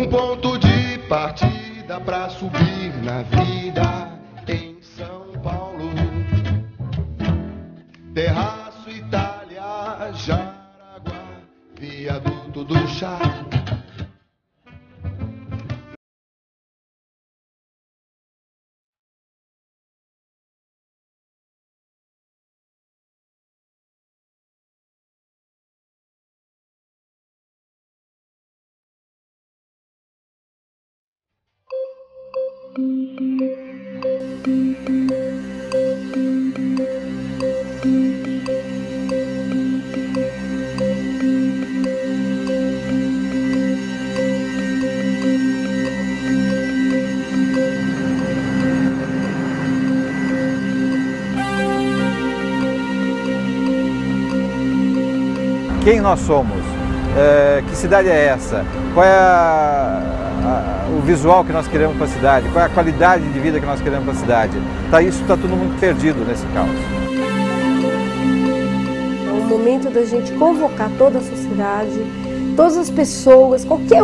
ponto de partida pra subir na vida em São Paulo. Terraço, Itália, Jaraguá, viaduto do Chá. Quem nós somos? Que cidade é essa? Qual é o visual que nós queremos para a cidade? Qual é a qualidade de vida que nós queremos para a cidade? Isso está tudo muito perdido nesse caos. É o momento da gente convocar toda a sociedade, todas as pessoas, qualquer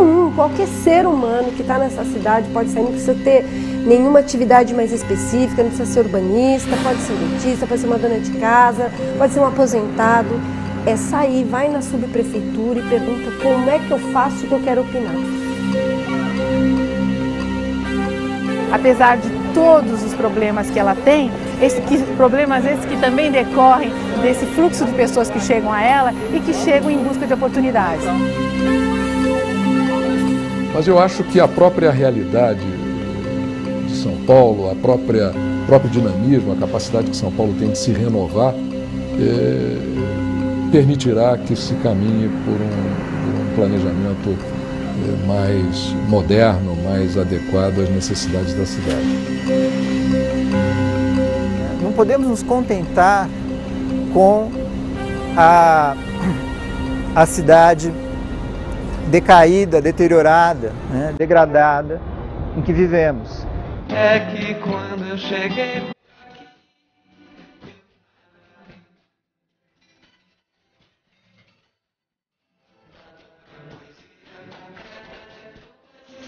ser humano que está nessa cidade pode sair, não precisa ter nenhuma atividade mais específica, não precisa ser urbanista, pode ser dentista, pode ser uma dona de casa, pode ser um aposentado. É sair, vai na subprefeitura e pergunta como é que eu faço o que eu quero opinar. Apesar de todos os problemas que ela tem, problemas esses que também decorrem desse fluxo de pessoas que chegam a ela e que chegam em busca de oportunidades. Mas eu acho que a própria realidade de São Paulo, o próprio dinamismo, a capacidade que São Paulo tem de se renovar, permitirá que se caminhe por um planejamento mais moderno, mais adequado às necessidades da cidade. Não podemos nos contentar com a cidade decaída, deteriorada, né, degradada em que vivemos. É que quando eu cheguei...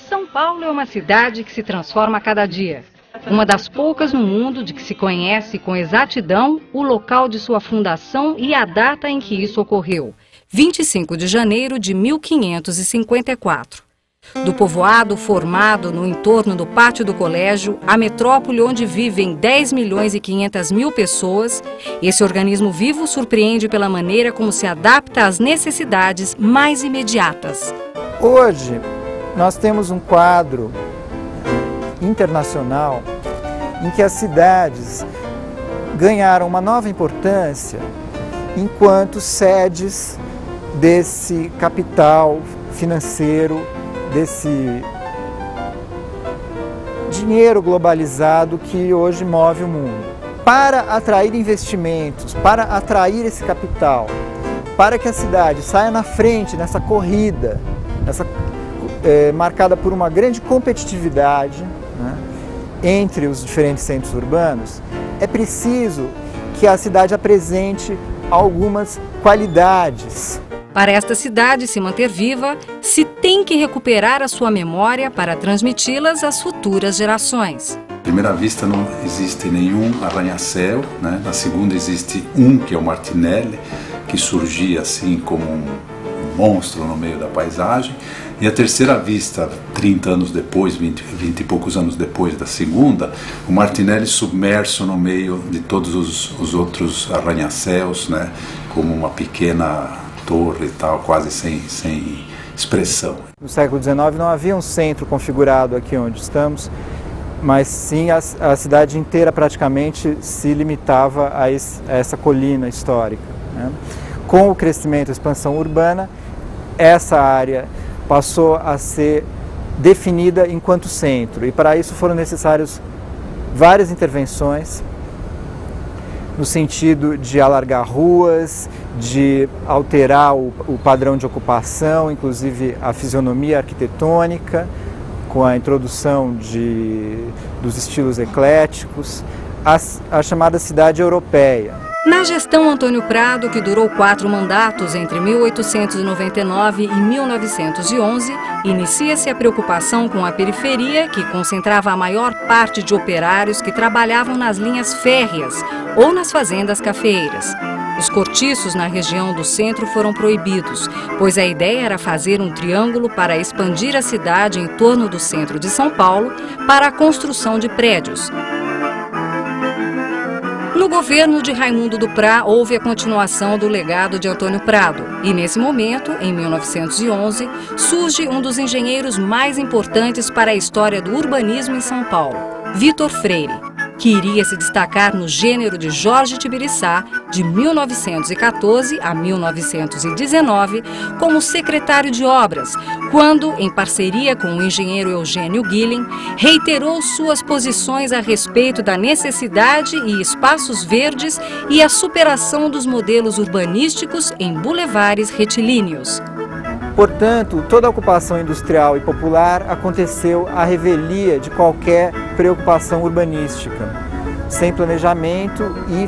São Paulo é uma cidade que se transforma a cada dia. Uma das poucas no mundo de que se conhece com exatidão o local de sua fundação e a data em que isso ocorreu, 25 de janeiro de 1554. Do povoado formado no entorno do pátio do colégio, a metrópole onde vivem 10.500.000 pessoas, esse organismo vivo surpreende pela maneira como se adapta às necessidades mais imediatas. Hoje, nós temos um quadro internacional em que as cidades ganharam uma nova importância enquanto sedes desse capital financeiro, desse dinheiro globalizado que hoje move o mundo. Para atrair investimentos, para atrair esse capital, para que a cidade saia na frente nessa corrida, marcada por uma grande competitividade, né, entre os diferentes centros urbanos, é preciso que a cidade apresente algumas qualidades. Para esta cidade se manter viva, se tem que recuperar a sua memória para transmiti-las às futuras gerações. À primeira vista não existe nenhum arranha-céu, né? Na segunda existe um, que é o Martinelli, que surgia assim como um monstro no meio da paisagem. E à terceira vista, 30 anos depois, 20 e poucos anos depois da segunda, o Martinelli submerso no meio de todos os outros arranha-céus, né? Como uma pequena torre e tal, quase sem expressão. No século XIX não havia um centro configurado aqui onde estamos, mas sim a cidade inteira praticamente se limitava a essa colina histórica, né? Com o crescimento e expansão urbana, essa área passou a ser definida enquanto centro, e para isso foram necessárias várias intervenções no sentido de alargar ruas, de alterar o padrão de ocupação, inclusive a fisionomia arquitetônica, com a introdução dos estilos ecléticos, a chamada cidade europeia. Na gestão Antônio Prado, que durou 4 mandatos entre 1899 e 1911, inicia-se a preocupação com a periferia, que concentrava a maior parte de operários que trabalhavam nas linhas férreas ou nas fazendas cafeeiras. Os cortiços na região do centro foram proibidos, pois a ideia era fazer um triângulo para expandir a cidade em torno do centro de São Paulo para a construção de prédios. No governo de Raimundo do Prá, houve a continuação do legado de Antônio Prado. E nesse momento, em 1911, surge um dos engenheiros mais importantes para a história do urbanismo em São Paulo, Vitor Freire, que iria se destacar no gênero de Jorge Tibiriçá, de 1914 a 1919, como secretário de obras, quando, em parceria com o engenheiro Eugênio Guilhem, reiterou suas posições a respeito da necessidade e espaços verdes e a superação dos modelos urbanísticos em bulevares retilíneos. Portanto, toda a ocupação industrial e popular aconteceu à revelia de qualquer preocupação urbanística, sem planejamento e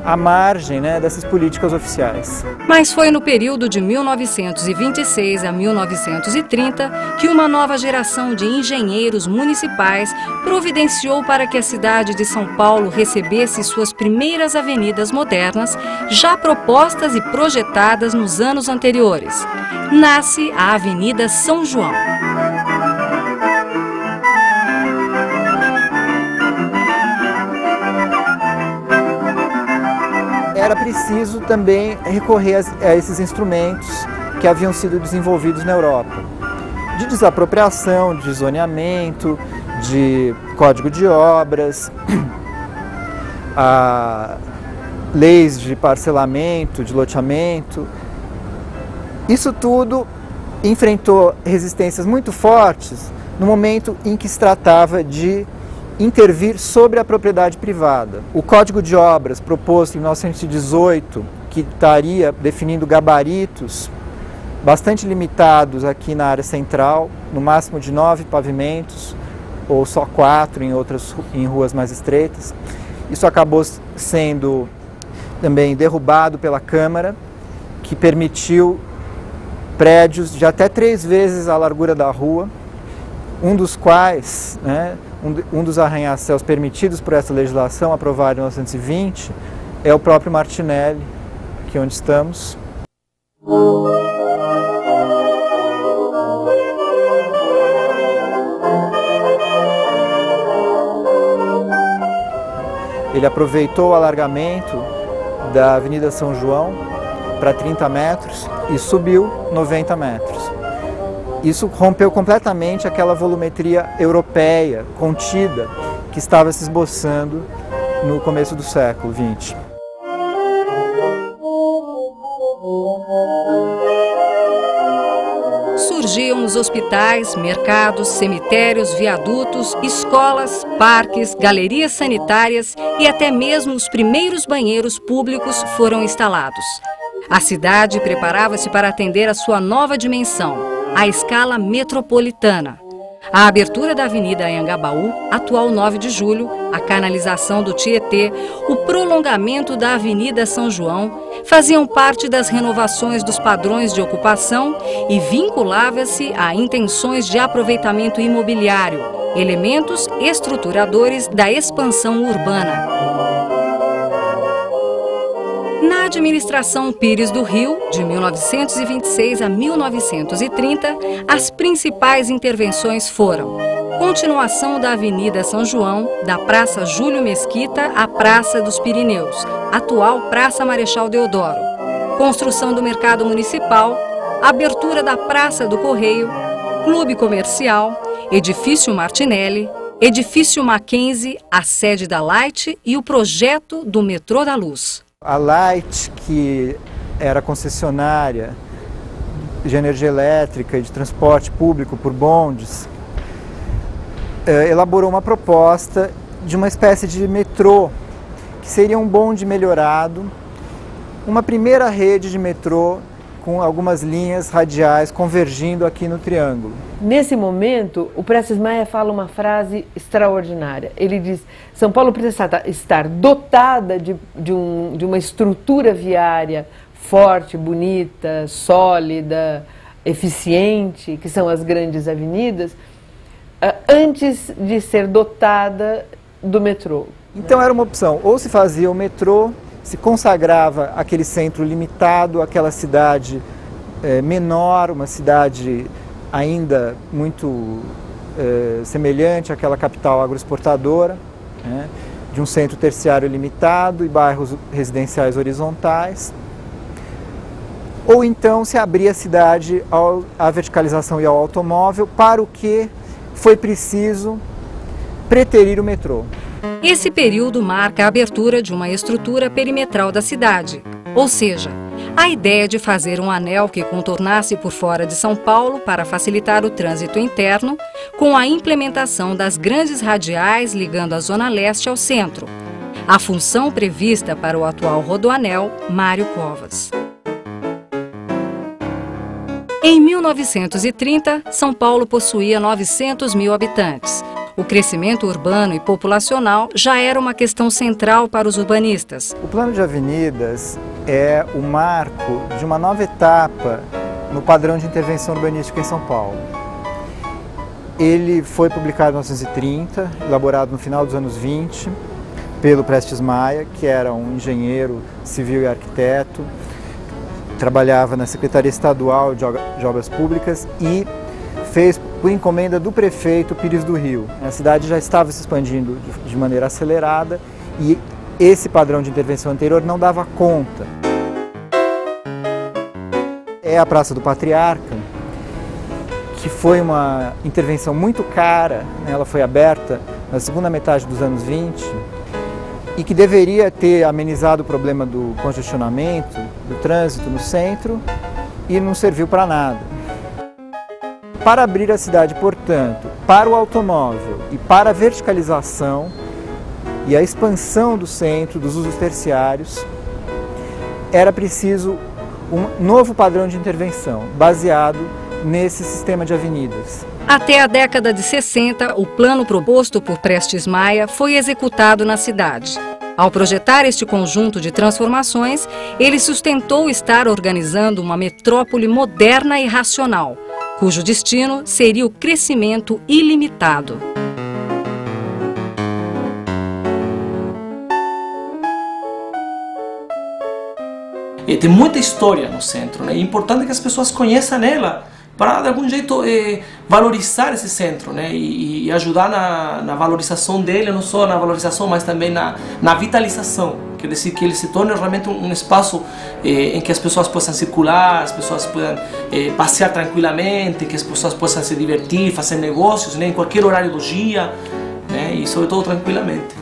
à margem, dessas políticas oficiais. Mas foi no período de 1926 a 1930 que uma nova geração de engenheiros municipais providenciou para que a cidade de São Paulo recebesse suas primeiras avenidas modernas, já propostas e projetadas nos anos anteriores. Nasce a Avenida São João. Era preciso também recorrer a esses instrumentos que haviam sido desenvolvidos na Europa, de desapropriação, de zoneamento, de código de obras, leis de parcelamento, de loteamento. Isso tudo enfrentou resistências muito fortes no momento em que se tratava de intervir sobre a propriedade privada. O Código de Obras, proposto em 1918, que estaria definindo gabaritos bastante limitados aqui na área central, no máximo de 9 pavimentos, ou só 4 em ruas mais estreitas. Isso acabou sendo também derrubado pela Câmara, que permitiu prédios de até 3 vezes a largura da rua, um dos quais, um dos arranha-céus permitidos por essa legislação, aprovada em 1920, é o próprio Martinelli, aqui onde estamos. Ele aproveitou o alargamento da Avenida São João para 30 metros e subiu 90 metros. Isso rompeu completamente aquela volumetria europeia, contida, que estava se esboçando no começo do século XX. Surgiam os hospitais, mercados, cemitérios, viadutos, escolas, parques, galerias sanitárias e até mesmo os primeiros banheiros públicos foram instalados. A cidade preparava-se para atender a sua nova dimensão, a escala metropolitana. A abertura da Avenida Anhangabaú, atual 9 de Julho, a canalização do Tietê, o prolongamento da Avenida São João, faziam parte das renovações dos padrões de ocupação e vinculava-se a intenções de aproveitamento imobiliário, elementos estruturadores da expansão urbana. Na administração Pires do Rio, de 1926 a 1930, as principais intervenções foram: continuação da Avenida São João, da Praça Júlio Mesquita à Praça dos Pirineus, atual Praça Marechal Deodoro, construção do Mercado Municipal, abertura da Praça do Correio, Clube Comercial, Edifício Martinelli, Edifício Mackenzie, a sede da Light e o projeto do Metrô da Luz. A Light, que era concessionária de energia elétrica e de transporte público por bondes, elaborou uma proposta de uma espécie de metrô, que seria um bonde melhorado, uma primeira rede de metrô com algumas linhas radiais convergindo aqui no triângulo. Nesse momento, o Prestes Maia fala uma frase extraordinária. Ele diz: São Paulo precisa estar dotada de uma estrutura viária forte, bonita, sólida, eficiente, que são as grandes avenidas, antes de ser dotada do metrô. Então era uma opção, ou se fazia o metrô, se consagrava aquele centro limitado, aquela cidade menor, uma cidade ainda muito semelhante àquela capital agroexportadora, né, de um centro terciário limitado e bairros residenciais horizontais. Ou então se abria a cidade à verticalização e ao automóvel, para o que foi preciso preterir o metrô. Esse período marca a abertura de uma estrutura perimetral da cidade, ou seja, a ideia de fazer um anel que contornasse por fora de São Paulo para facilitar o trânsito interno, com a implementação das grandes radiais ligando a Zona Leste ao centro, a função prevista para o atual rodoanel Mário Covas. Em 1930, São Paulo possuía 900 mil habitantes. O crescimento urbano e populacional já era uma questão central para os urbanistas. O plano de avenidas é o marco de uma nova etapa no padrão de intervenção urbanística em São Paulo. Ele foi publicado em 1930, elaborado no final dos anos 20, pelo Prestes Maia, que era um engenheiro civil e arquiteto, trabalhava na Secretaria Estadual de Obras Públicas e fez por encomenda do prefeito Pires do Rio. A cidade já estava se expandindo de maneira acelerada e esse padrão de intervenção anterior não dava conta. É a Praça do Patriarca, que foi uma intervenção muito cara, né? Ela foi aberta na segunda metade dos anos 20 e que deveria ter amenizado o problema do congestionamento, do trânsito no centro, e não serviu para nada. Para abrir a cidade, portanto, para o automóvel e para a verticalização e a expansão do centro, dos usos terciários, era preciso um novo padrão de intervenção, baseado nesse sistema de avenidas. Até a década de 60, o plano proposto por Prestes Maia foi executado na cidade. Ao projetar este conjunto de transformações, ele sustentou estar organizando uma metrópole moderna e racional, cujo destino seria o crescimento ilimitado. E tem muita história no centro, né? É importante que as pessoas conheçam ela para, de algum jeito, valorizar esse centro, né? E ajudar na valorização dele, não só na valorização, mas também na vitalização. Quer dizer, que ele se torne realmente um espaço em que as pessoas possam circular, as pessoas possam passear tranquilamente, que as pessoas possam se divertir, fazer negócios, né? Em qualquer horário do dia, né? E, sobretudo, tranquilamente.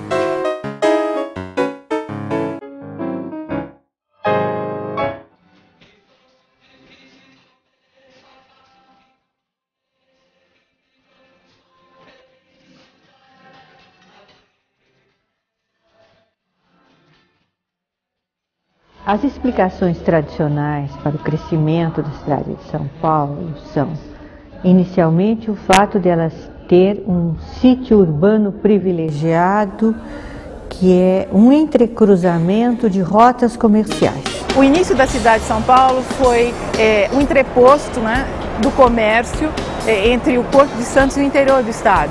As explicações tradicionais para o crescimento da cidade de São Paulo são, inicialmente, o fato de elas ter um sítio urbano privilegiado, que é um entrecruzamento de rotas comerciais. O início da cidade de São Paulo foi um entreposto, né, do comércio entre o Porto de Santos e o interior do estado.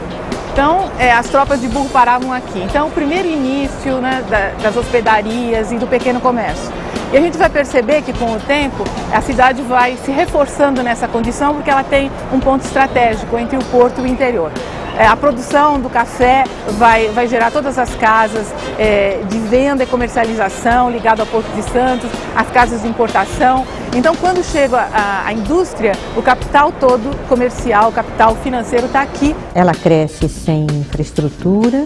Então, as tropas de burro paravam aqui. Então, o primeiro início, né, das hospedarias e do pequeno comércio. E a gente vai perceber que, com o tempo, a cidade vai se reforçando nessa condição, porque ela tem um ponto estratégico entre o porto e o interior. A produção do café vai gerar todas as casas de venda e comercialização ligado ao Porto de Santos, as casas de importação. Então, quando chega a indústria, o capital todo comercial, o capital financeiro está aqui. Ela cresce sem infraestrutura,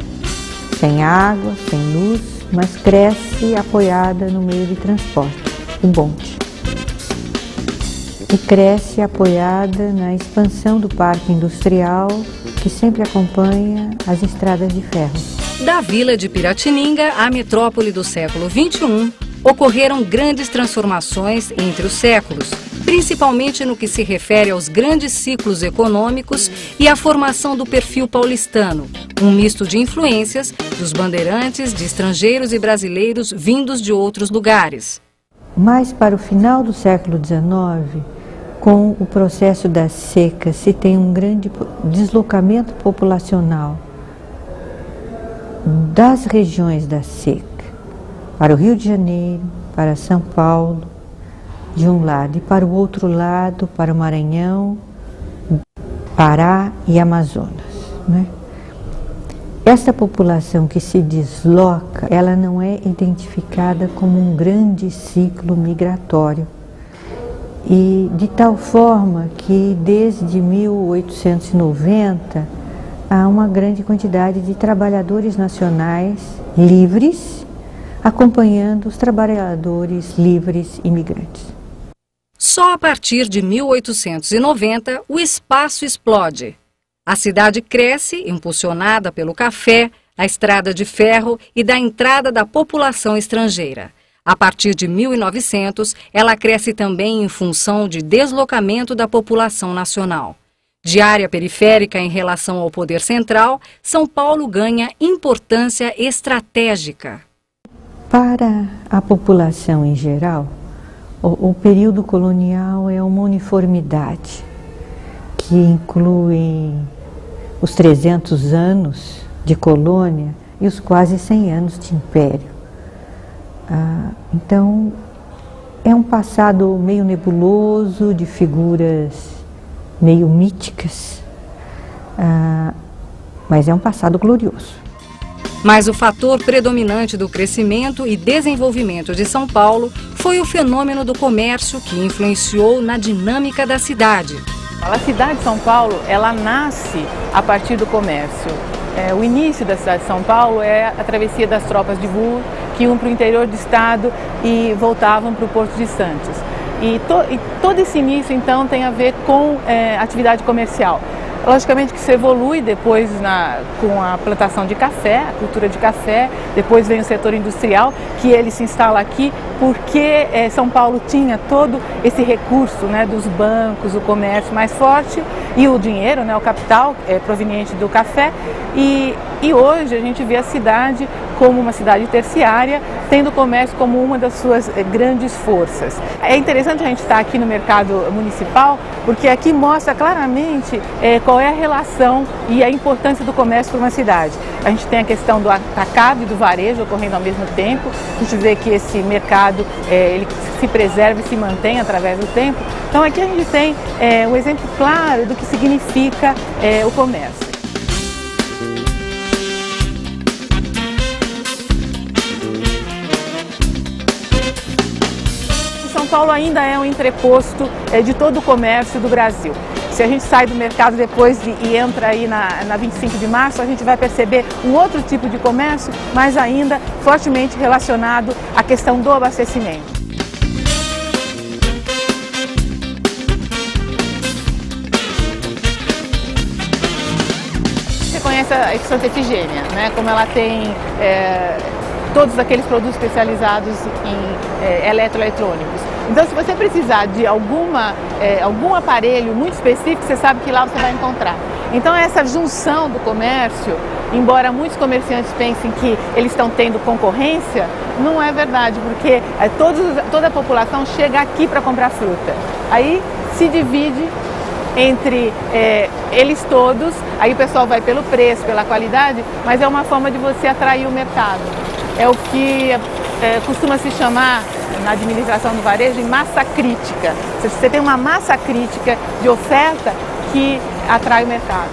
sem água, sem luz, mas cresce apoiada no meio de transporte, o bonde. E cresce apoiada na expansão do parque industrial, que sempre acompanha as estradas de ferro. Da vila de Piratininga à metrópole do século XXI, ocorreram grandes transformações entre os séculos, principalmente no que se refere aos grandes ciclos econômicos e à formação do perfil paulistano, um misto de influências dos bandeirantes, de estrangeiros e brasileiros vindos de outros lugares. Mas para o final do século XIX, Com o processo da seca, se tem um grande deslocamento populacional das regiões da seca para o Rio de Janeiro, para São Paulo, de um lado, e para o outro lado, para o Maranhão, Pará e Amazonas, né? Essa população que se desloca, ela não é identificada como um grande ciclo migratório. E de tal forma que desde 1890 há uma grande quantidade de trabalhadores nacionais livres acompanhando os trabalhadores livres imigrantes. Só a partir de 1890 o espaço explode. A cidade cresce, impulsionada pelo café, a estrada de ferro e da entrada da população estrangeira. A partir de 1900, ela cresce também em função de deslocamento da população nacional. De área periférica em relação ao poder central, São Paulo ganha importância estratégica. Para a população em geral, o período colonial é uma uniformidade que inclui os 300 anos de colônia e os quase 100 anos de império. Então, é um passado meio nebuloso, de figuras meio míticas, mas é um passado glorioso. Mas o fator predominante do crescimento e desenvolvimento de São Paulo foi o fenômeno do comércio que influenciou na dinâmica da cidade. A cidade de São Paulo, ela nasce a partir do comércio. O início da cidade de São Paulo é a travessia das tropas de burro que iam para o interior do estado e voltavam para o Porto de Santos. E todo esse início, então, tem a ver com atividade comercial. Logicamente que isso evolui depois com a plantação de café, a cultura de café, depois vem o setor industrial, que ele se instala aqui porque São Paulo tinha todo esse recurso, né, dos bancos, o comércio mais forte e o dinheiro, né, o capital proveniente do café. E hoje a gente vê a cidade como uma cidade terciária, tendo o comércio como uma das suas grandes forças. É interessante a gente estar aqui no mercado municipal, porque aqui mostra claramente qual é a relação e a importância do comércio para uma cidade. A gente tem a questão do atacado e do varejo ocorrendo ao mesmo tempo. A gente vê que esse mercado ele se preserva e se mantém através do tempo. Então aqui a gente tem um exemplo claro do que significa o comércio. São Paulo ainda é um entreposto de todo o comércio do Brasil. Se a gente sai do mercado depois e entra aí na 25 de março, a gente vai perceber um outro tipo de comércio, mas ainda fortemente relacionado à questão do abastecimento. Você conhece a Santa Efigênia, né? Como ela tem todos aqueles produtos especializados em eletroeletrônicos. Então, se você precisar de algum aparelho muito específico, você sabe que lá você vai encontrar. Então, essa junção do comércio, embora muitos comerciantes pensem que eles estão tendo concorrência, não é verdade, porque toda a população chega aqui para comprar fruta. Aí se divide entre eles todos, aí o pessoal vai pelo preço, pela qualidade, mas é uma forma de você atrair o mercado. É o que costuma se chamar, na administração do varejo, de massa crítica. Você tem uma massa crítica de oferta que atrai o mercado.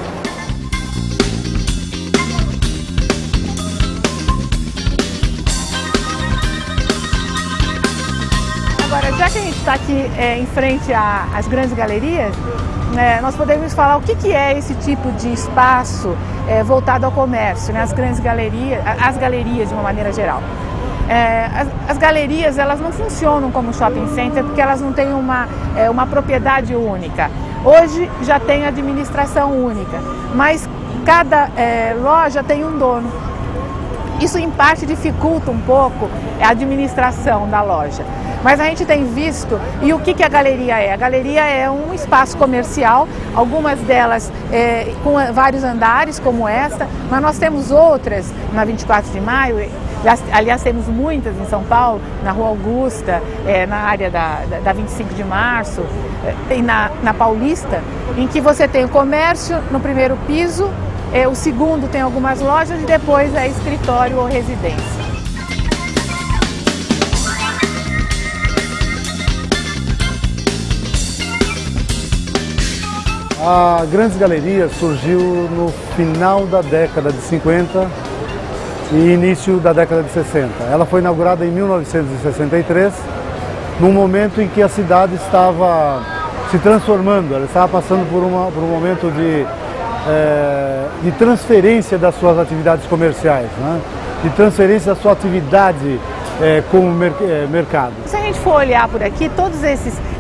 Agora, já que a gente está aqui em frente às grandes galerias, nós podemos falar o que é esse tipo de espaço voltado ao comércio, né? As galerias de uma maneira geral. As galerias, elas não funcionam como shopping center porque elas não têm uma propriedade única. Hoje já tem administração única, mas cada loja tem um dono. Isso em parte dificulta um pouco a administração da loja. Mas a gente tem visto, e o que a galeria é? A galeria é um espaço comercial, algumas delas com vários andares, como esta, mas nós temos outras na 24 de maio, Aliás, temos muitas em São Paulo, na Rua Augusta, na área da 25 de Março e na Paulista, em que você tem o comércio no primeiro piso, o segundo tem algumas lojas e depois é escritório ou residência. A Grandes Galerias surgiu no final da década de 50 e início da década de 60. Ela foi inaugurada em 1963, num momento em que a cidade estava se transformando, ela estava passando por um momento de transferência das suas atividades comerciais, né? De transferência da sua atividade como mercado. Se a gente for olhar por aqui, todas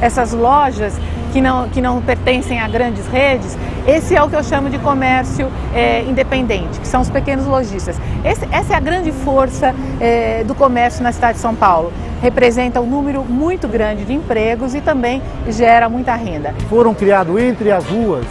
essas lojas que não pertencem a grandes redes, esse é o que eu chamo de comércio independente, que são os pequenos lojistas. Essa é a grande força do comércio na cidade de São Paulo. Representa um número muito grande de empregos e também gera muita renda. Foram criados entre as ruas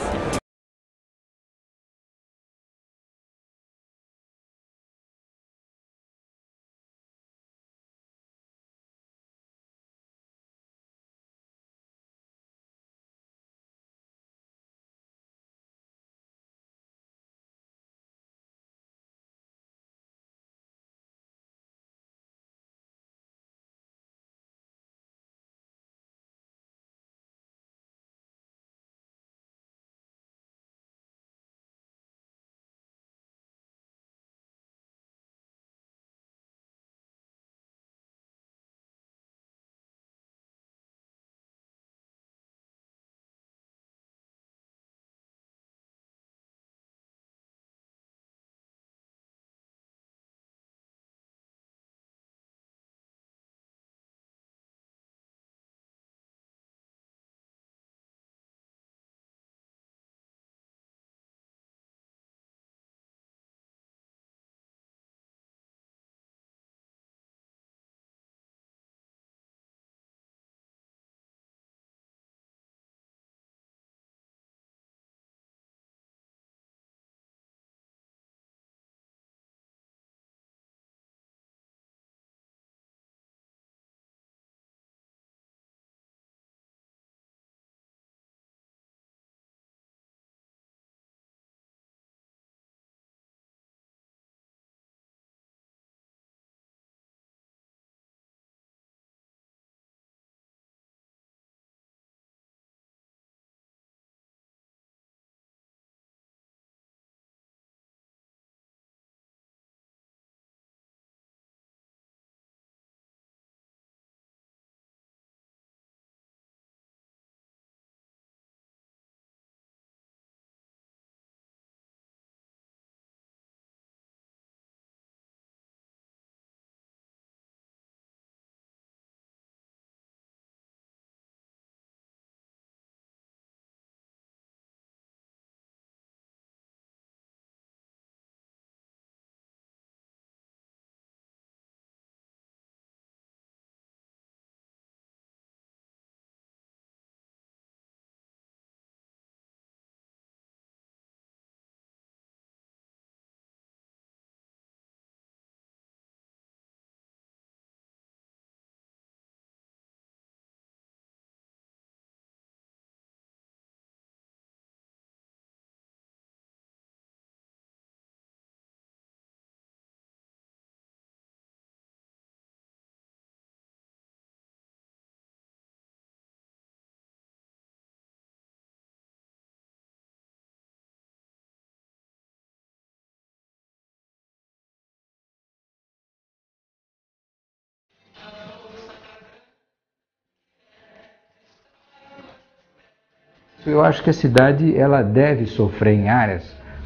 Eu acho que a cidade ela deve sofrer em áreas,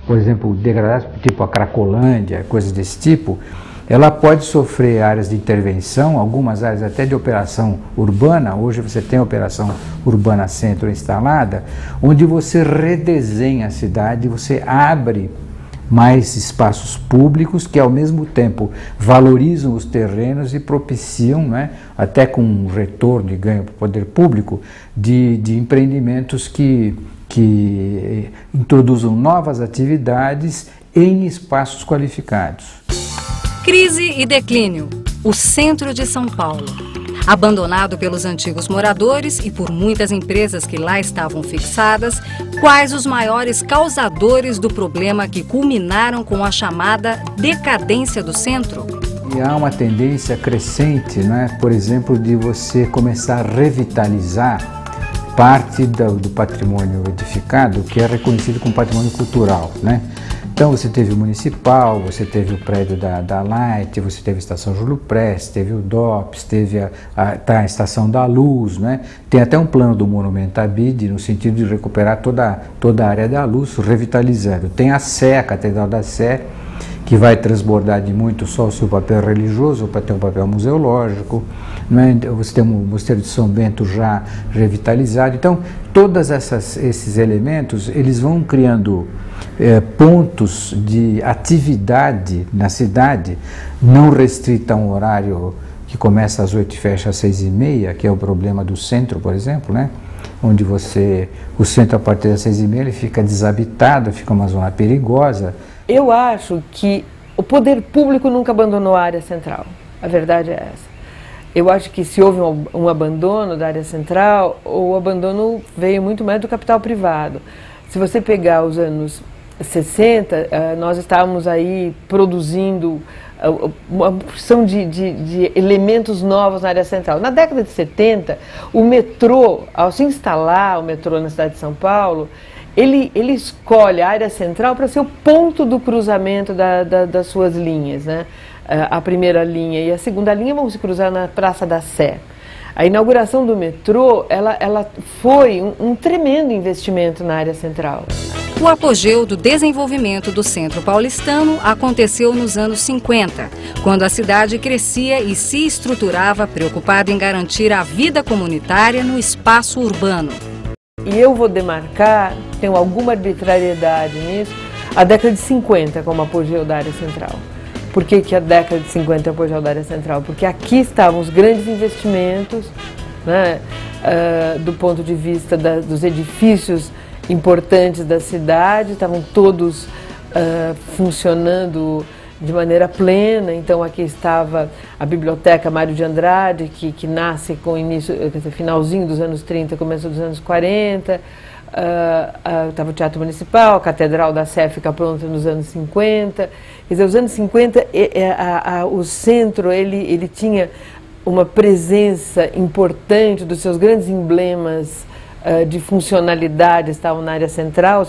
por exemplo, degradadas, tipo a Cracolândia, coisas desse tipo, ela pode sofrer áreas de intervenção, algumas áreas até de operação urbana. Hoje você tem a operação urbana centro instalada, onde você redesenha a cidade, você abre mais espaços públicos que ao mesmo tempo valorizam os terrenos e propiciam, né, até com um retorno e ganho para o poder público, de empreendimentos que introduzam novas atividades em espaços qualificados. Crise e declínio. O centro de São Paulo. Abandonado pelos antigos moradores e por muitas empresas que lá estavam fixadas, quais os maiores causadores do problema que culminaram com a chamada decadência do centro? E há uma tendência crescente, né? Por exemplo, de você começar a revitalizar parte do patrimônio edificado que é reconhecido como patrimônio cultural, né? Então você teve o Municipal, você teve o prédio da Light, você teve a Estação Júlio Prestes, teve o DOPS, teve a Estação da Luz, né? Tem até um plano do Monumento Abide no sentido de recuperar toda a área da Luz, revitalizando. Tem a Sé, a Catedral da Sé, que vai transbordar de muito só o seu papel religioso para ter um papel museológico, né? Você tem o Mosteiro de São Bento já revitalizado. Então, todos esses elementos, eles vão criando pontos de atividade na cidade, não restrita a um horário que começa às 8 e fecha às 6h30, que é o problema do centro, por exemplo, né? Onde o centro a partir das 6h30 ele fica desabitado, fica uma zona perigosa. Eu acho que o poder público nunca abandonou a área central, a verdade é essa. Eu acho que se houve um abandono da área central, o abandono veio muito mais do capital privado. Se você pegar os anos 60, nós estávamos aí produzindo uma porção de elementos novos na área central. Na década de 70, o metrô, ao se instalar o metrô na cidade de São Paulo, ele escolhe a área central para ser o ponto do cruzamento das suas linhas, né? A primeira linha e a segunda linha vão se cruzar na Praça da Sé. A inauguração do metrô, ela foi um tremendo investimento na área central. O apogeu do desenvolvimento do centro paulistano aconteceu nos anos 50, quando a cidade crescia e se estruturava preocupada em garantir a vida comunitária no espaço urbano. E eu vou demarcar, tenho alguma arbitrariedade nisso, a década de 50 como apogeu da área central. Por que a década de 50 é o apogeu da área central? Porque aqui estavam os grandes investimentos, né, do ponto de vista dos edifícios importantes da cidade, estavam todos funcionando de maneira plena. Então aqui estava a Biblioteca Mário de Andrade, que nasce com início, finalzinho dos anos 30, começo dos anos 40, estava o Teatro Municipal, a Catedral da Sé fica pronta nos anos 50. Quer dizer, os anos 50, o centro ele tinha uma presença importante dos seus grandes emblemas de funcionalidade estavam na área central,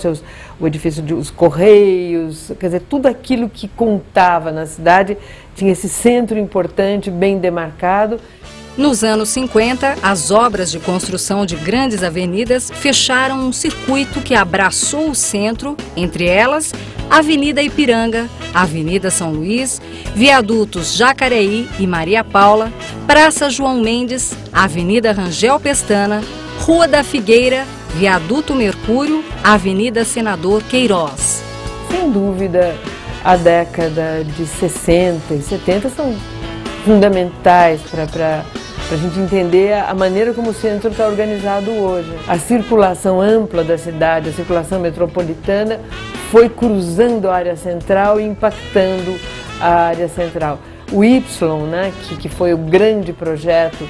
o edifício dos Correios, quer dizer, tudo aquilo que contava na cidade tinha esse centro importante, bem demarcado. Nos anos 50, as obras de construção de grandes avenidas fecharam um circuito que abraçou o centro, entre elas a Avenida Ipiranga, a Avenida São Luís, viadutos Jacareí e Maria Paula, Praça João Mendes, Avenida Rangel Pestana, Rua da Figueira, Viaduto Mercúrio, Avenida Senador Queiroz. Sem dúvida, a década de 60 e 70 são fundamentais para a gente entender a maneira como o centro está organizado hoje. A circulação ampla da cidade, a circulação metropolitana, foi cruzando a área central e impactando a área central. O Y, né, que foi o grande projeto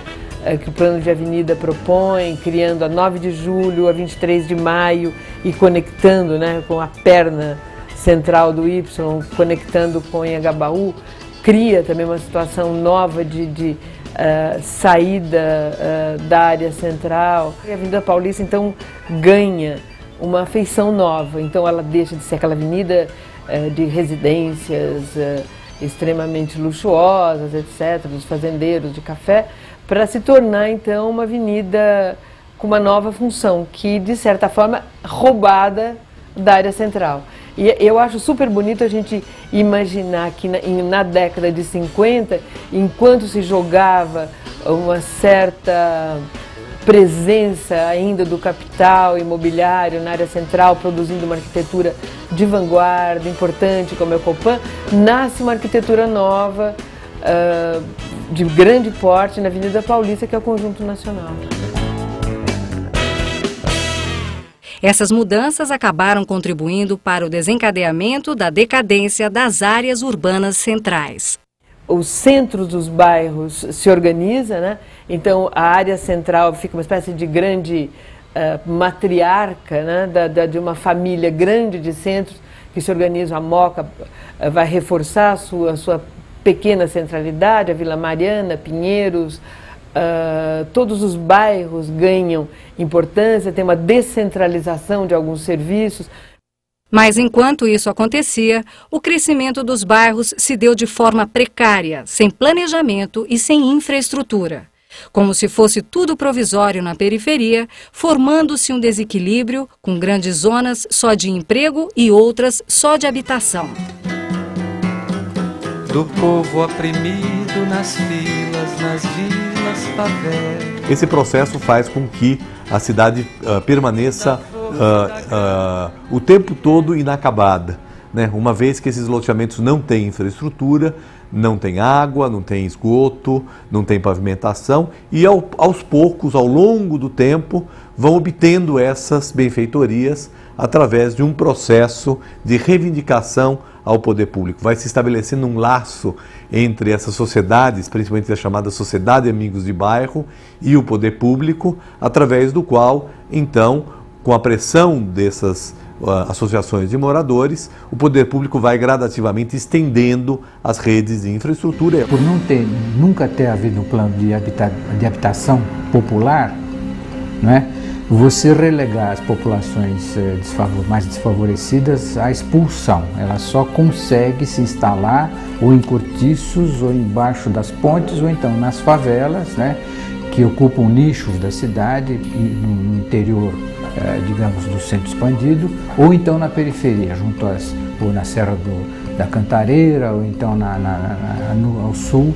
que o plano de avenida propõe, criando a 9 de julho, a 23 de maio e conectando, né, com a perna central do Y, conectando com Anhangabaú, cria também uma situação nova de saída da área central. A Avenida Paulista, então, ganha uma feição nova, então ela deixa de ser aquela avenida de residências extremamente luxuosas, etc., dos fazendeiros de café, para se tornar, então, uma avenida com uma nova função, que, de certa forma, roubada da área central. E eu acho super bonito a gente imaginar que na década de 50, enquanto se jogava uma certa presença ainda do capital imobiliário na área central, produzindo uma arquitetura de vanguarda, importante como é o Copan, nasce uma arquitetura nova, de grande porte na Avenida Paulista, que é o Conjunto Nacional. Essas mudanças acabaram contribuindo para o desencadeamento da decadência das áreas urbanas centrais. os centros dos bairros se organizam, né? Então a área central fica uma espécie de grande matriarca, né? De uma família grande de centros que se organizam. A Moca vai reforçar a sua pequena centralidade, a Vila Mariana, Pinheiros, todos os bairros ganham importância, tem uma descentralização de alguns serviços. Mas enquanto isso acontecia, o crescimento dos bairros se deu de forma precária, sem planejamento e sem infraestrutura. Como se fosse tudo provisório na periferia, formando-se um desequilíbrio, com grandes zonas só de emprego e outras só de habitação. Do povo oprimido nas filas, nas vilas, favelas. Esse processo faz com que a cidade permaneça o tempo todo inacabada, né? Uma vez que esses loteamentos não têm infraestrutura, não tem água, não tem esgoto, não tem pavimentação e aos poucos, ao longo do tempo, vão obtendo essas benfeitorias através de um processo de reivindicação ao poder público. Vai se estabelecendo um laço entre essas sociedades, principalmente a chamada Sociedade de Amigos de Bairro, e o poder público, através do qual, então, com a pressão dessas associações de moradores, o poder público vai gradativamente estendendo as redes de infraestrutura. Por nunca ter havido um plano de habitação popular, não é? Você relegar as populações mais desfavorecidas à expulsão. Ela só consegue se instalar ou em cortiços, ou embaixo das pontes, ou então nas favelas, né, que ocupam nichos da cidade, no interior, digamos, do centro expandido, ou então na periferia, ou na Serra da Cantareira, ou então ao sul,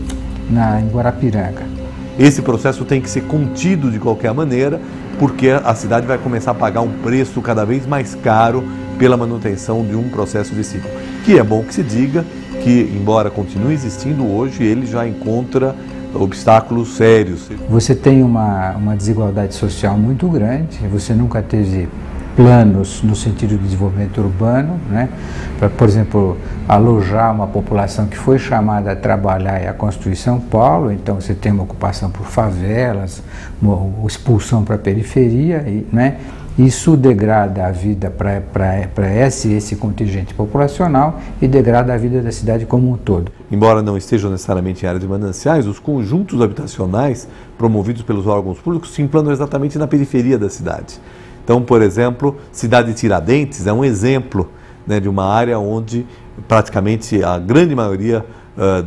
em Guarapiranga. Esse processo tem que ser contido de qualquer maneira, porque a cidade vai começar a pagar um preço cada vez mais caro pela manutenção de um processo desse tipo. Que é bom que se diga que, embora continue existindo hoje, ele já encontra obstáculos sérios. Você tem uma desigualdade social muito grande, você nunca teve planos no sentido de desenvolvimento urbano, né? Para, por exemplo, alojar uma população que foi chamada a trabalhar e a construir São Paulo. Então você tem uma ocupação por favelas, uma expulsão para a periferia, né? Isso degrada a vida para esse contingente populacional e degrada a vida da cidade como um todo. Embora não estejam necessariamente em área de mananciais, os conjuntos habitacionais promovidos pelos órgãos públicos se implantam exatamente na periferia da cidade. Então, por exemplo, Cidade de Tiradentes é um exemplo, né, de uma área onde praticamente a grande maioria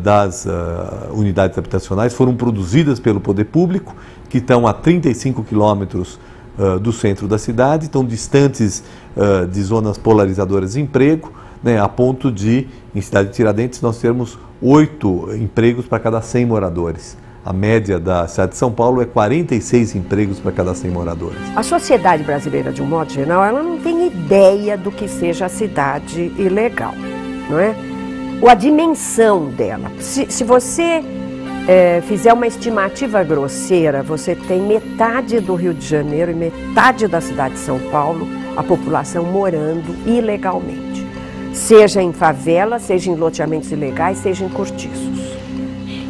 das unidades habitacionais foram produzidas pelo poder público, que estão a 35 quilômetros do centro da cidade, estão distantes de zonas polarizadoras de emprego, né, a ponto de, em Cidade de Tiradentes, nós termos 8 empregos para cada 100 moradores. A média da cidade de São Paulo é 46 empregos para cada 100 moradores. A sociedade brasileira, de um modo geral, ela não tem ideia do que seja a cidade ilegal, não é? Ou a dimensão dela. Se você fizer uma estimativa grosseira, você tem metade do Rio de Janeiro e metade da cidade de São Paulo, a população morando ilegalmente. Seja em favela, seja em loteamentos ilegais, seja em cortiços.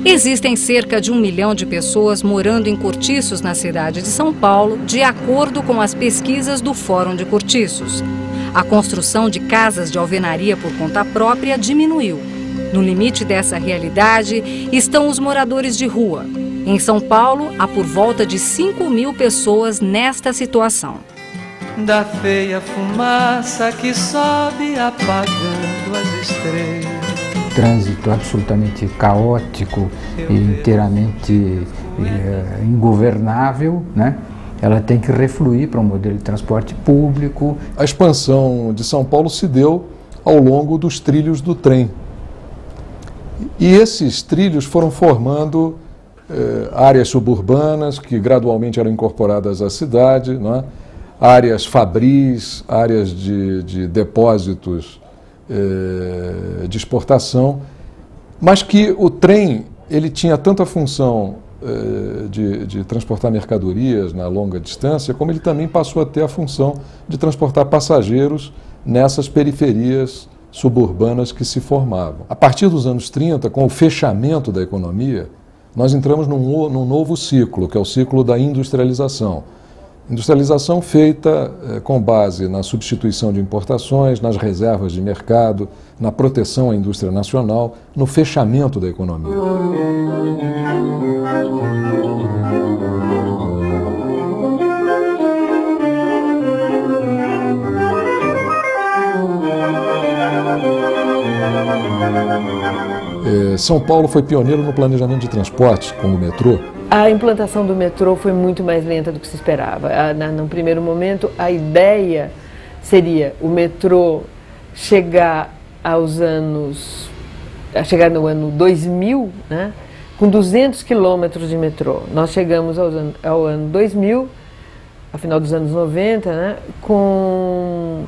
Existem cerca de 1 milhão de pessoas morando em cortiços na cidade de São Paulo, de acordo com as pesquisas do Fórum de Cortiços. A construção de casas de alvenaria por conta própria diminuiu. No limite dessa realidade estão os moradores de rua. Em São Paulo, há por volta de 5.000 pessoas nesta situação. Da feia fumaça que sobe apagando as estrelas. Trânsito absolutamente caótico e inteiramente ingovernável, né? Ela tem que refluir para um modelo de transporte público. A expansão de São Paulo se deu ao longo dos trilhos do trem. E esses trilhos foram formando áreas suburbanas que gradualmente eram incorporadas à cidade, né? Áreas fabris, áreas de depósitos de exportação, mas que o trem ele tinha tanto a função de transportar mercadorias na longa distância, como ele também passou a ter a função de transportar passageiros nessas periferias suburbanas que se formavam. A partir dos anos 30, com o fechamento da economia, nós entramos num novo ciclo, que é o ciclo da industrialização. Industrialização feita com base na substituição de importações, nas reservas de mercado, na proteção à indústria nacional, no fechamento da economia. São Paulo foi pioneiro no planejamento de transportes, como o metrô. A implantação do metrô foi muito mais lenta do que se esperava. No primeiro momento, a ideia seria o metrô chegar no ano 2000, né, com 200 quilômetros de metrô. Nós chegamos ao ano 2000, ao final dos anos 90, né, com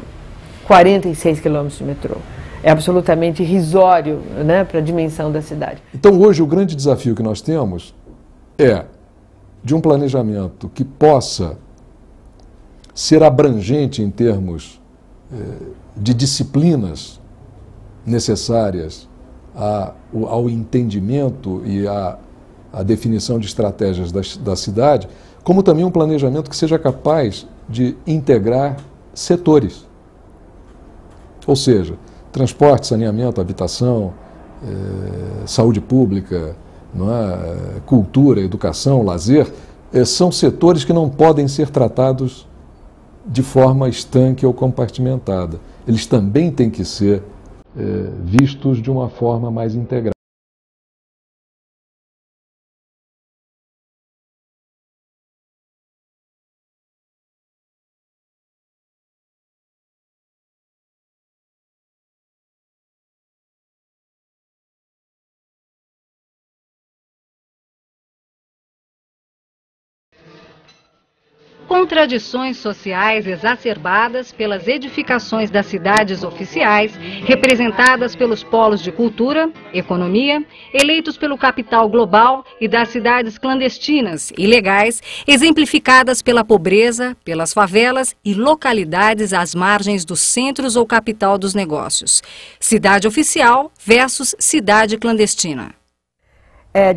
46 quilômetros de metrô. É absolutamente irrisório, né, para a dimensão da cidade. Então, hoje, o grande desafio que nós temos é de um planejamento que possa ser abrangente em termos de disciplinas necessárias ao entendimento e à definição de estratégias da cidade, como também um planejamento que seja capaz de integrar setores. Ou seja, transporte, saneamento, habitação, saúde pública, não é? Cultura, educação, lazer, são setores que não podem ser tratados de forma estanque ou compartimentada. Eles também têm que ser vistos de uma forma mais integral. Contradições sociais exacerbadas pelas edificações das cidades oficiais, representadas pelos polos de cultura, economia, eleitos pelo capital global, e das cidades clandestinas, ilegais, exemplificadas pela pobreza, pelas favelas e localidades às margens dos centros ou capital dos negócios. Cidade oficial versus cidade clandestina.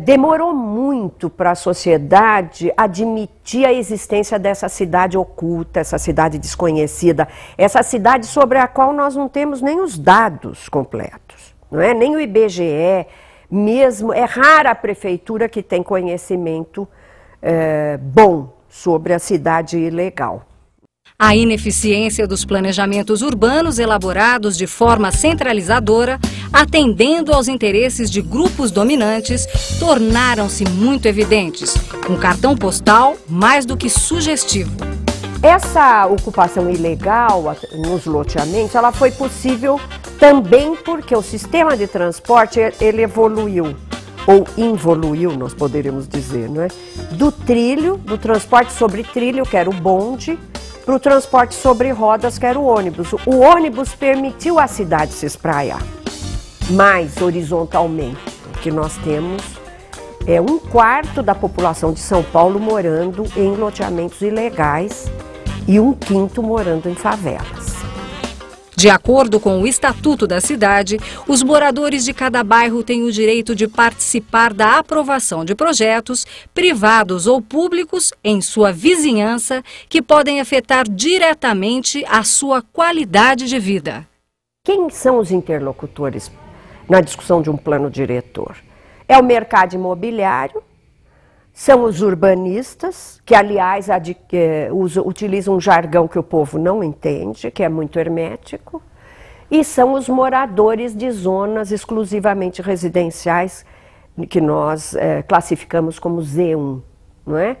Demorou muito para a sociedade admitir a existência dessa cidade oculta, essa cidade desconhecida, essa cidade sobre a qual nós não temos nem os dados completos, não é? Nem o IBGE mesmo. É rara a prefeitura que tem conhecimento bom sobre a cidade ilegal. A ineficiência dos planejamentos urbanos elaborados de forma centralizadora, atendendo aos interesses de grupos dominantes, tornaram-se muito evidentes. Um cartão postal mais do que sugestivo. Essa ocupação ilegal nos loteamentos, ela foi possível também porque o sistema de transporte ele evoluiu, ou involuiu, nós poderíamos dizer, não é? Do trilho, do transporte sobre trilho, que era o bonde, para o transporte sobre rodas, que era o ônibus. O ônibus permitiu à cidade se espraiar mais horizontalmente. O que nós temos é 1/4 da população de São Paulo morando em loteamentos ilegais e 1/5 morando em favelas. De acordo com o Estatuto da Cidade, os moradores de cada bairro têm o direito de participar da aprovação de projetos, privados ou públicos, em sua vizinhança, que podem afetar diretamente a sua qualidade de vida. Quem são os interlocutores na discussão de um plano diretor? É o mercado imobiliário, são os urbanistas, que aliás utilizam um jargão que o povo não entende, que é muito hermético, e são os moradores de zonas exclusivamente residenciais, que nós classificamos como Z1, não é?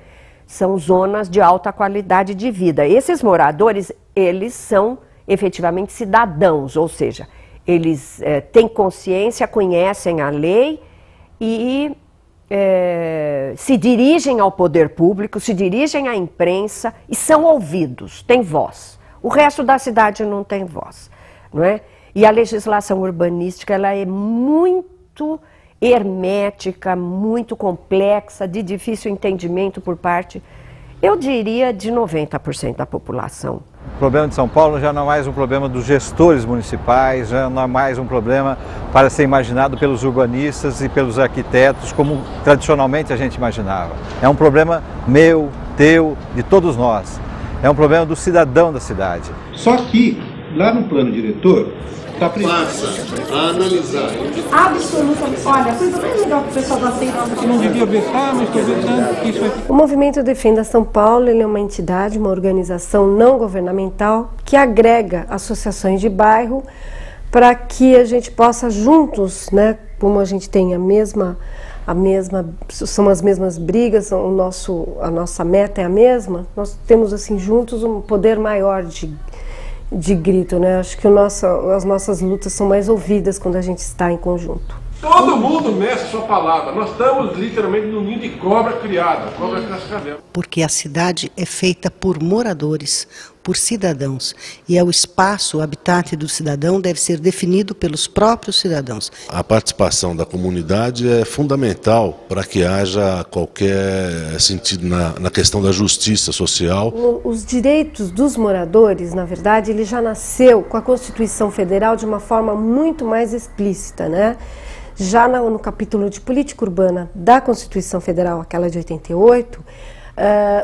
São zonas de alta qualidade de vida. Esses moradores, eles são efetivamente cidadãos, ou seja, eles têm consciência, conhecem a lei e se dirigem ao poder público, se dirigem à imprensa e são ouvidos, têm voz. O resto da cidade não tem voz, não é? E a legislação urbanística, ela é muito hermética, muito complexa, de difícil entendimento por parte Eu diria de 90% da população. O problema de São Paulo já não é mais um problema dos gestores municipais, já não é mais um problema para ser imaginado pelos urbanistas e pelos arquitetos, como tradicionalmente a gente imaginava. É um problema meu, teu, de todos nós. É um problema do cidadão da cidade. Só que, lá no plano diretor, está previsto a analisar. Absolutamente. Olha, a coisa mais legal que o pessoal está aceitando. Eu não devia vetar, mas estou vetando que isso é... O Movimento Defenda São Paulo, ele é uma entidade, uma organização não governamental que agrega associações de bairro para que a gente possa juntos, né, como a gente tem são as mesmas brigas, a nossa meta é a mesma, nós temos assim juntos um poder maior de grito, né? Acho que as nossas lutas são mais ouvidas quando a gente está em conjunto. Todo mundo mexe sua palavra. Nós estamos literalmente no ninho de cobra criada, cobra cascavel. Porque a cidade é feita por moradores, por cidadãos. E é o espaço, o habitat do cidadão deve ser definido pelos próprios cidadãos. A participação da comunidade é fundamental para que haja qualquer sentido na questão da justiça social. Os direitos dos moradores, na verdade, ele já nasceu com a Constituição Federal de uma forma muito mais explícita, né? Já no capítulo de política urbana da Constituição Federal, aquela de 88,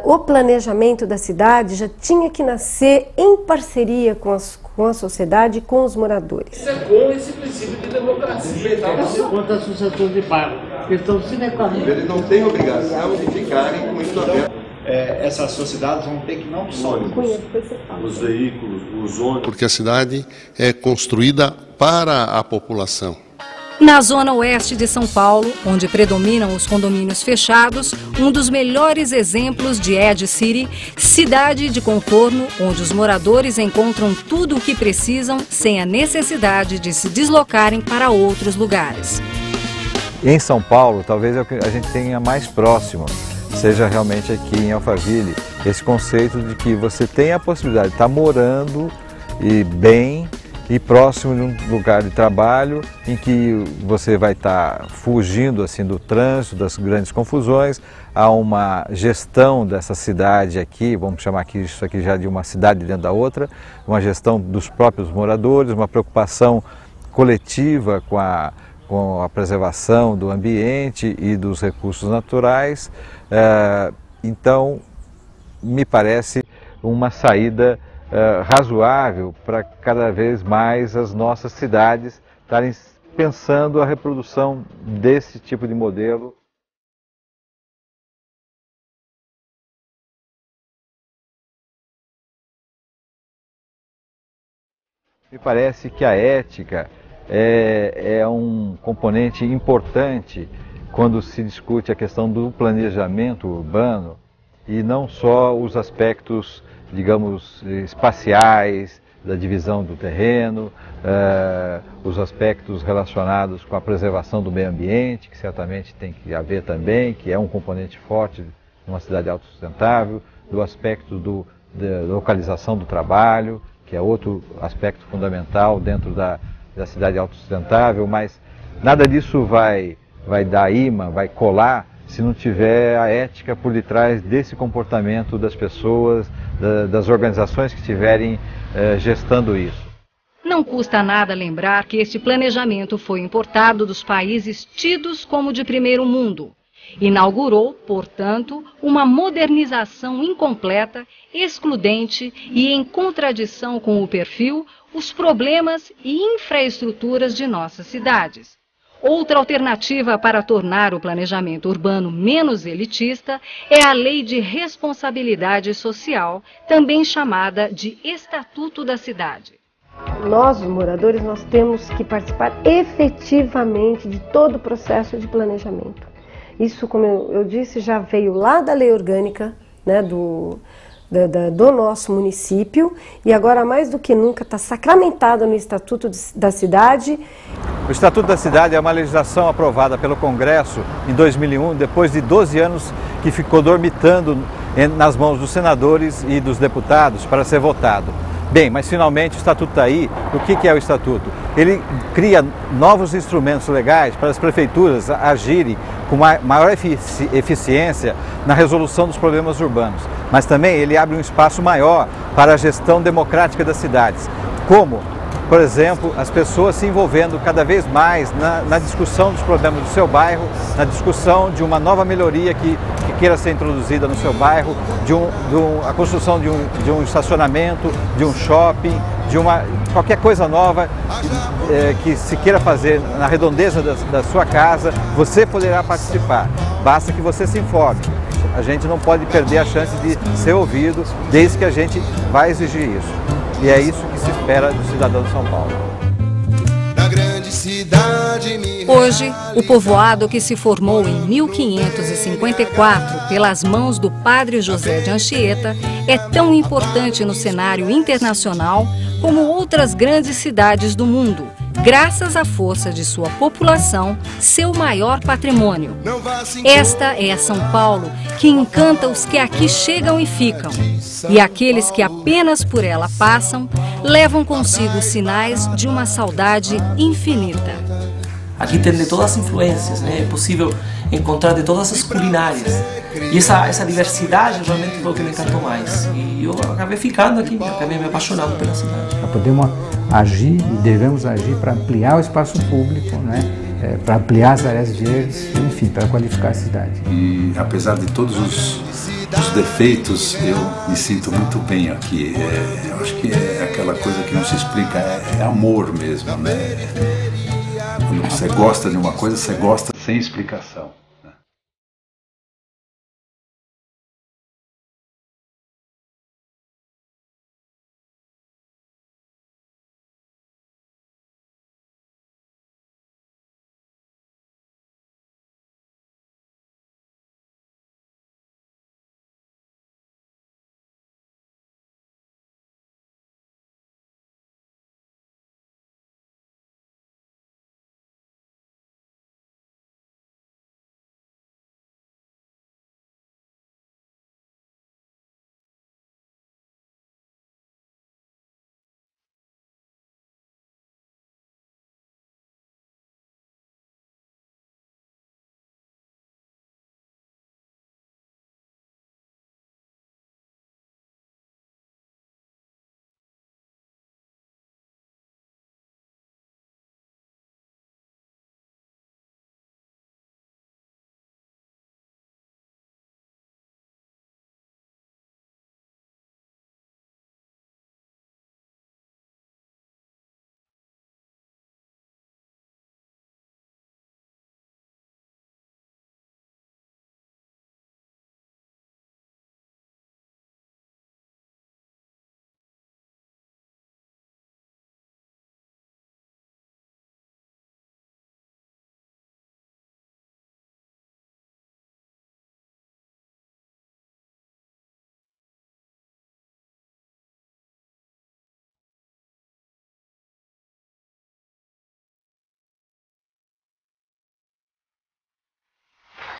o planejamento da cidade já tinha que nascer em parceria com a sociedade e com os moradores. Isso é com esse princípio de democracia. Quanto às associações de bairro, questão sine qua non. Eles não têm obrigação de ficarem com isso aberto. Essas sociedades vão ter que não só os veículos, os ônibus. Porque a cidade é construída para a população. Na zona oeste de São Paulo, onde predominam os condomínios fechados, um dos melhores exemplos de Ed City, cidade de contorno, onde os moradores encontram tudo o que precisam sem a necessidade de se deslocarem para outros lugares. Em São Paulo, talvez é o que a gente tenha mais próximo, seja realmente aqui em Alphaville, esse conceito de que você tem a possibilidade de estar morando e bem, e próximo de um lugar de trabalho em que você vai estar fugindo assim do trânsito, das grandes confusões, há uma gestão dessa cidade aqui, vamos chamar aqui, isso aqui já de uma cidade dentro da outra, uma gestão dos próprios moradores, uma preocupação coletiva com a preservação do ambiente e dos recursos naturais. Então, me parece uma saída razoável para cada vez mais as nossas cidades estarem pensando a reprodução desse tipo de modelo. Me parece que a ética é um componente importante quando se discute a questão do planejamento urbano e não só os aspectos, digamos, espaciais, da divisão do terreno, os aspectos relacionados com a preservação do meio ambiente, que certamente tem que haver também, que é um componente forte de uma cidade autossustentável, do aspecto da localização do trabalho, que é outro aspecto fundamental dentro da cidade autossustentável, mas nada disso vai dar imã, vai colar, se não tiver a ética por detrás desse comportamento das pessoas, das organizações que estiverem gestando isso. Não custa nada lembrar que este planejamento foi importado dos países tidos como de primeiro mundo. Inaugurou, portanto, uma modernização incompleta, excludente e em contradição com o perfil, os problemas e infraestruturas de nossas cidades. Outra alternativa para tornar o planejamento urbano menos elitista é a Lei de Responsabilidade Social, também chamada de Estatuto da Cidade. Nós, os moradores, nós temos que participar efetivamente de todo o processo de planejamento. Isso, como eu disse, já veio lá da lei orgânica, né, do nosso município, e agora mais do que nunca está sacramentado no Estatuto da Cidade. O Estatuto da Cidade é uma legislação aprovada pelo Congresso em 2001, depois de 12 anos que ficou dormitando nas mãos dos senadores e dos deputados para ser votado. Bem, mas finalmente o Estatuto está aí. O que é o Estatuto? Ele cria novos instrumentos legais para as prefeituras agirem com maior eficiência na resolução dos problemas urbanos. Mas também ele abre um espaço maior para a gestão democrática das cidades. Como, por exemplo, as pessoas se envolvendo cada vez mais na discussão dos problemas do seu bairro, na discussão de uma nova melhoria que queira ser introduzida no seu bairro, a construção de um estacionamento, de um shopping, qualquer coisa nova que se queira fazer na redondeza da sua casa, você poderá participar. Basta que você se informe. A gente não pode perder a chance de ser ouvido, desde que a gente vai exigir isso. E é isso que se espera do cidadão de São Paulo. Hoje, o povoado que se formou em 1554 pelas mãos do padre José de Anchieta é tão importante no cenário internacional como outras grandes cidades do mundo, graças à força de sua população, seu maior patrimônio. Esta é a São Paulo que encanta os que aqui chegam e ficam, e aqueles que apenas por ela passam levam consigo sinais de uma saudade infinita. Aqui tem de todas as influências, né? É possível encontrar de todas as culinárias. E essa diversidade realmente foi o que me encantou mais. E eu acabei ficando aqui, acabei me apaixonando pela cidade. Podemos agir e devemos agir para ampliar o espaço público, né? Para ampliar as áreas verdes, enfim, para qualificar a cidade. E apesar de todos os defeitos, eu me sinto muito bem aqui. Eu acho que é aquela coisa que não se explica, é amor mesmo, né? Quando você gosta de uma coisa, você gosta sem explicação.